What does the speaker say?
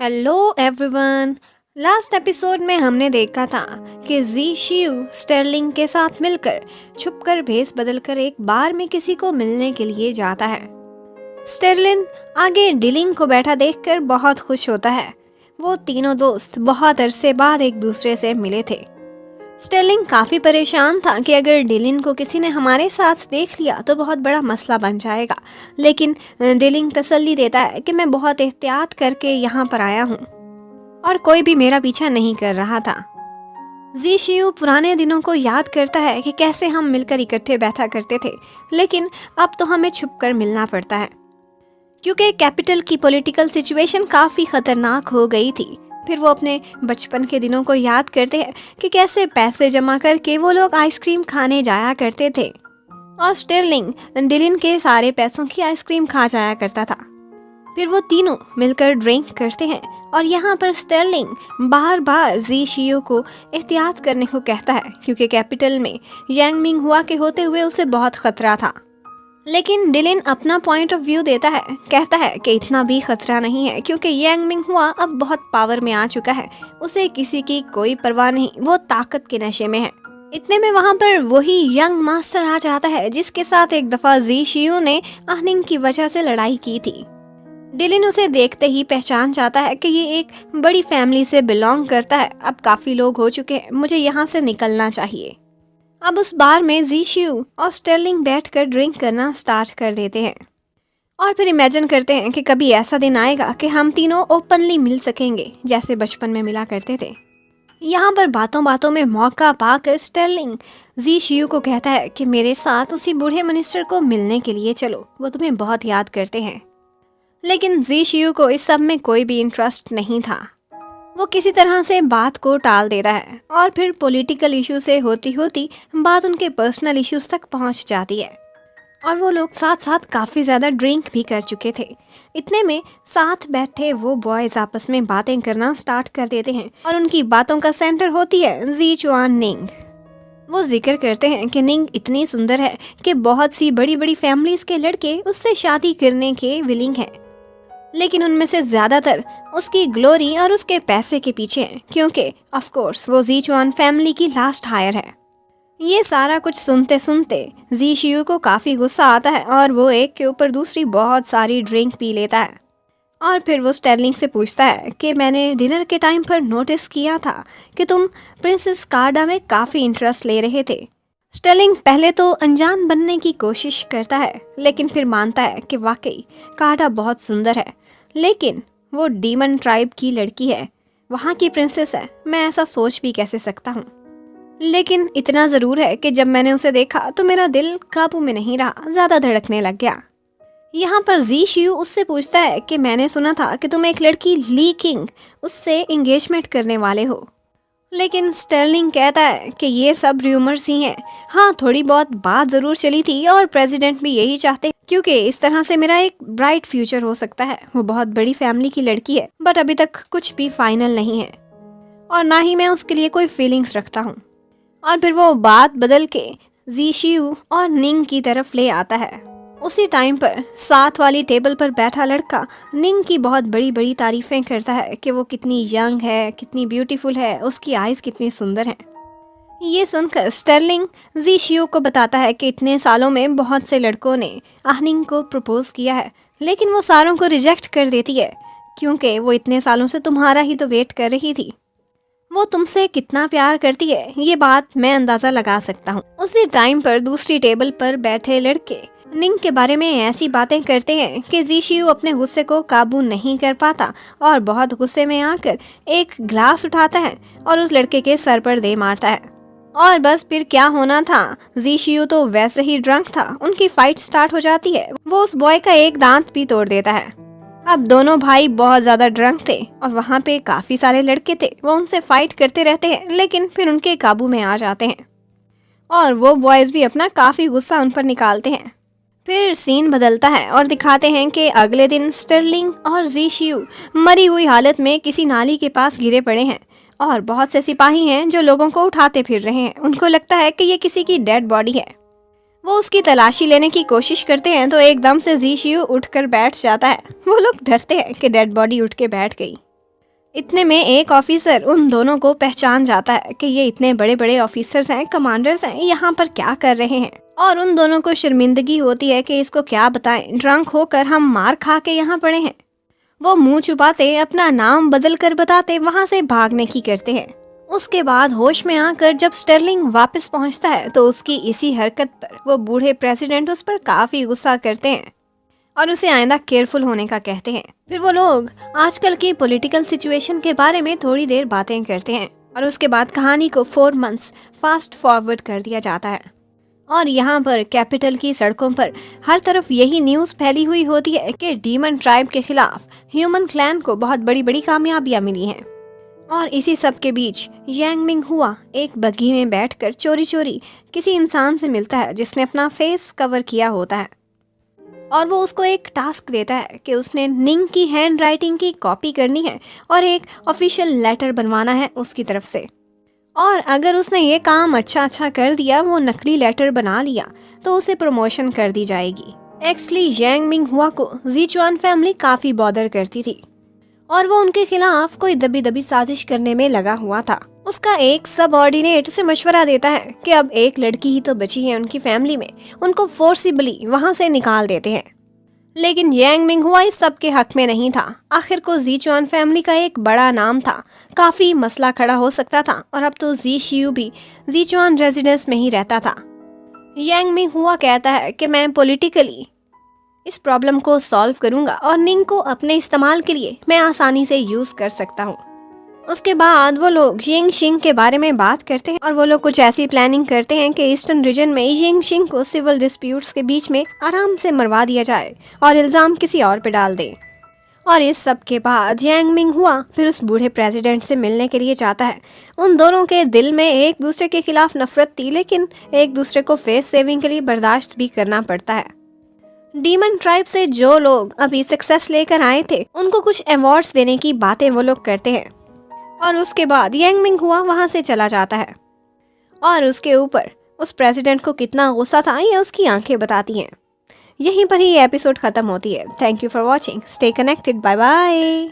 Hello everyone. Last episode में हमने देखा था कि जी शियू स्टर्लिंग के साथ मिलकर छुपकर भेस बदलकर एक बार में किसी को मिलने के लिए जाता है। स्टर्लिंग आगे डिलिंग को बैठा देखकर बहुत खुश होता है। वो तीनों दोस्त बहुत अरसे बाद एक दूसरे से मिले थे। स्टर्लिंग काफी परेशान था कि अगर डिलिंग को किसी ने हमारे साथ देख लिया तो बहुत बड़ा मसला बन जाएगा, लेकिन डिलिंग तसल्ली देता है कि मैं बहुत एहतियात करके यहाँ पर आया हूँ और कोई भी मेरा पीछा नहीं कर रहा था। जी शियू पुराने दिनों को याद करता है कि कैसे हम मिलकर इकट्ठे बैठा करते थे, लेकिन अब तो हमें छुपकर मिलना पड़ता है क्योंकि कैपिटल की पॉलिटिकल सिचुएशन काफ़ी खतरनाक हो गई थी। फिर वो अपने बचपन के दिनों को याद करते हैं कि कैसे पैसे जमा करके वो लोग आइसक्रीम खाने जाया करते थे और स्टर्लिंग डिलिन के सारे पैसों की आइसक्रीम खा जाया करता था। फिर वो तीनों मिलकर ड्रिंक करते हैं और यहाँ पर स्टर्लिंग बार बार जी शियू को एहतियात करने को कहता है क्योंकि कैपिटल में यांग मिंग हुआ के होते हुए उसे बहुत खतरा था। लेकिन डिलिन अपना पॉइंट ऑफ व्यू देता है, कहता है कि इतना भी खतरा नहीं है क्योंकि यांग मिंग हुआ अब बहुत पावर में आ चुका है, उसे किसी की कोई परवाह नहीं, वो ताकत के नशे में है। इतने में वहाँ पर वही यंग मास्टर आ जाता है जिसके साथ एक दफा जी शियू ने आहनिंग की वजह से लड़ाई की थी। डिलिन उसे देखते ही पहचान जाता है कि ये एक बड़ी फैमिली से बिलोंग करता है। अब काफी लोग हो चुके हैं, मुझे यहाँ से निकलना चाहिए। अब उस बार में जी शियू और स्टर्लिंग बैठकर ड्रिंक करना स्टार्ट कर देते हैं और फिर इमेजिन करते हैं कि कभी ऐसा दिन आएगा कि हम तीनों ओपनली मिल सकेंगे जैसे बचपन में मिला करते थे। यहाँ पर बातों बातों में मौका पाकर स्टर्लिंग जी शियू को कहता है कि मेरे साथ उसी बूढ़े मिनिस्टर को मिलने के लिए चलो, वो तुम्हें बहुत याद करते हैं। लेकिन जी शियू को इस सब में कोई भी इंटरेस्ट नहीं था। वो किसी तरह से बात को टाल देता है और फिर पॉलिटिकल इशू से होती होती बात उनके पर्सनल इश्यूज तक पहुंच जाती है और वो लोग साथ साथ काफ़ी ज़्यादा ड्रिंक भी कर चुके थे। इतने में साथ बैठे वो बॉयज़ आपस में बातें करना स्टार्ट कर देते हैं और उनकी बातों का सेंटर होती है जी चुआन निंग। वो जिक्र करते हैं कि निंग इतनी सुंदर है कि बहुत सी बड़ी बड़ी फैमिलीज़ के लड़के उससे शादी करने के विलिंग हैं, लेकिन उनमें से ज़्यादातर उसकी ग्लोरी और उसके पैसे के पीछे हैं क्योंकि ऑफ कोर्स वो जी चुआन फैमिली की लास्ट हायर है। ये सारा कुछ सुनते सुनते जी शियू को काफ़ी गुस्सा आता है और वो एक के ऊपर दूसरी बहुत सारी ड्रिंक पी लेता है और फिर वो स्टर्लिंग से पूछता है कि मैंने डिनर के टाइम पर नोटिस किया था कि तुम प्रिंसेस कार्डा में काफ़ी इंटरेस्ट ले रहे थे। स्टर्लिंग पहले तो अनजान बनने की कोशिश करता है, लेकिन फिर मानता है कि वाकई कार्डा बहुत सुंदर है, लेकिन वो डीमन ट्राइब की लड़की है, वहाँ की प्रिंसेस है, मैं ऐसा सोच भी कैसे सकता हूँ। लेकिन इतना ज़रूर है कि जब मैंने उसे देखा तो मेरा दिल काबू में नहीं रहा, ज़्यादा धड़कने लग गया। यहाँ पर जी शियू उससे पूछता है कि मैंने सुना था कि तुम एक लड़की ली किंग उससे एंगेजमेंट करने वाले हो, लेकिन स्टर्लिंग कहता है कि ये सब र्यूमर्स ही हैं। हाँ, थोड़ी बहुत बात ज़रूर चली थी और प्रेसिडेंट भी यही चाहते क्योंकि इस तरह से मेरा एक ब्राइट फ्यूचर हो सकता है। वो बहुत बड़ी फैमिली की लड़की है, बट अभी तक कुछ भी फाइनल नहीं है और ना ही मैं उसके लिए कोई फीलिंग्स रखता हूँ। और फिर वो बात बदल के जी शियू और निंग की तरफ ले आता है। उसी टाइम पर साथ वाली टेबल पर बैठा लड़का निंग की बहुत बड़ी बड़ी तारीफ़ें करता है कि वो कितनी यंग है, कितनी ब्यूटीफुल है, उसकी आइज़ कितनी सुंदर हैं। ये सुनकर स्टर्लिंग जी शियू को बताता है कि इतने सालों में बहुत से लड़कों ने आहनिंग को प्रपोज किया है, लेकिन वो सारों को रिजेक्ट कर देती है क्योंकि वो इतने सालों से तुम्हारा ही तो वेट कर रही थी। वो तुमसे कितना प्यार करती है ये बात मैं अंदाज़ा लगा सकता हूँ। उसी टाइम पर दूसरी टेबल पर बैठे लड़के निंग के बारे में ऐसी बातें करते हैं कि जी शियू अपने गुस्से को काबू नहीं कर पाता और बहुत गुस्से में आकर एक ग्लास उठाता है और उस लड़के के सर पर दे मारता है। और बस फिर क्या होना था, जी शियू तो वैसे ही ड्रंक था, उनकी फाइट स्टार्ट हो जाती है। वो उस बॉय का एक दांत भी तोड़ देता है। अब दोनों भाई बहुत ज़्यादा ड्रंक थे और वहाँ पे काफ़ी सारे लड़के थे, वो उनसे फाइट करते रहते हैं, लेकिन फिर उनके काबू में आ जाते हैं और वो बॉयज़ भी अपना काफ़ी गुस्सा उन पर निकालते हैं। फिर सीन बदलता है और दिखाते हैं कि अगले दिन स्टर्लिंग और जी शियू मरी हुई हालत में किसी नाली के पास गिरे पड़े हैं और बहुत से सिपाही हैं जो लोगों को उठाते फिर रहे हैं। उनको लगता है कि ये किसी की डेड बॉडी है। वो उसकी तलाशी लेने की कोशिश करते हैं तो एकदम से जी शियू उठकर बैठ जाता है। वो लोग डरते हैं कि डेड बॉडी उठ के बैठ गई। इतने में एक ऑफिसर उन दोनों को पहचान जाता है कि ये इतने बड़े बड़े ऑफिसर्स हैं, कमांडर्स हैं, यहाँ पर क्या कर रहे हैं। और उन दोनों को शर्मिंदगी होती है कि इसको क्या बताएं, ड्रंक होकर हम मार खा के यहाँ पड़े हैं। वो मुंह छुपाते, अपना नाम बदल कर बताते, वहाँ से भागने की करते हैं। उसके बाद होश में आकर जब स्टर्लिंग वापस पहुँचता है तो उसकी इसी हरकत पर वो बूढ़े प्रेसिडेंट उस पर काफ़ी गुस्सा करते हैं और उसे आइंदा केयरफुल होने का कहते हैं। फिर वो लोग आजकल की पॉलिटिकल सिचुएशन के बारे में थोड़ी देर बातें करते हैं और उसके बाद कहानी को 4 मंथ्स फास्ट फॉरवर्ड कर दिया जाता है। और यहाँ पर कैपिटल की सड़कों पर हर तरफ यही न्यूज़ फैली हुई होती है कि डीमन ट्राइब के खिलाफ ह्यूमन क्लैन को बहुत बड़ी बड़ी कामयाबियाँ मिली हैं। और इसी सब के बीच यांग मिंग हुआ एक बग्गी में बैठकर चोरी चोरी किसी इंसान से मिलता है जिसने अपना फेस कवर किया होता है और वो उसको एक टास्क देता है कि उसने निंग की हैंड राइटिंग की कॉपी करनी है और एक ऑफिशियल लेटर बनवाना है उसकी तरफ से। और अगर उसने ये काम अच्छा कर दिया, वो नकली लेटर बना लिया, तो उसे प्रमोशन कर दी जाएगी। एक्चुअली यांग मिंग हुआ को ज़ीचुआन फैमिली काफ़ी बॉदर करती थी और वो उनके खिलाफ कोई दबी दबी साजिश करने में लगा हुआ था। उसका एक सबऑर्डिनेट उसे मशवरा देता है कि अब एक लड़की ही तो बची है उनकी फैमिली में, उनको फोर्सिबली वहां से निकाल देते हैं। लेकिन यांग मिंग हुआ इस सब के हक में नहीं था। आखिर को ज़ीचुआन फैमिली का एक बड़ा नाम था, काफ़ी मसला खड़ा हो सकता था और अब तो ज़ी शियू भी ज़ीचुआन रेजिडेंस में ही रहता था। यांग मिंग हुआ कहता है कि मैं पॉलिटिकली इस प्रॉब्लम को सॉल्व करूंगा और निंग को अपने इस्तेमाल के लिए मैं आसानी से यूज़ कर सकता हूँ। उसके बाद वो लोग यिंग शिंग के बारे में बात करते हैं और वो लोग कुछ ऐसी प्लानिंग करते हैं कि ईस्टर्न रीजन में यिंग शिंग को सिविल डिस्प्यूट्स के बीच में आराम से मरवा दिया जाए और इल्ज़ाम किसी और पे डाल दें। और इस सब के बाद यांग मिंग हुआ फिर उस बूढ़े प्रेसिडेंट से मिलने के लिए जाता है। उन दोनों के दिल में एक दूसरे के खिलाफ नफरत थी, लेकिन एक दूसरे को फेस सेविंग के लिए बर्दाश्त भी करना पड़ता है। डीमन ट्राइब से जो लोग अभी सक्सेस लेकर आए थे उनको कुछ अवार्ड्स देने की बातें वो लोग करते हैं और उसके बाद यांग मिंग हुआ वहां से चला जाता है और उसके ऊपर उस प्रेसिडेंट को कितना गुस्सा था ये उसकी आंखें बताती हैं। यहीं पर ही एपिसोड खत्म होती है। Thank you for watching, stay connected, bye bye.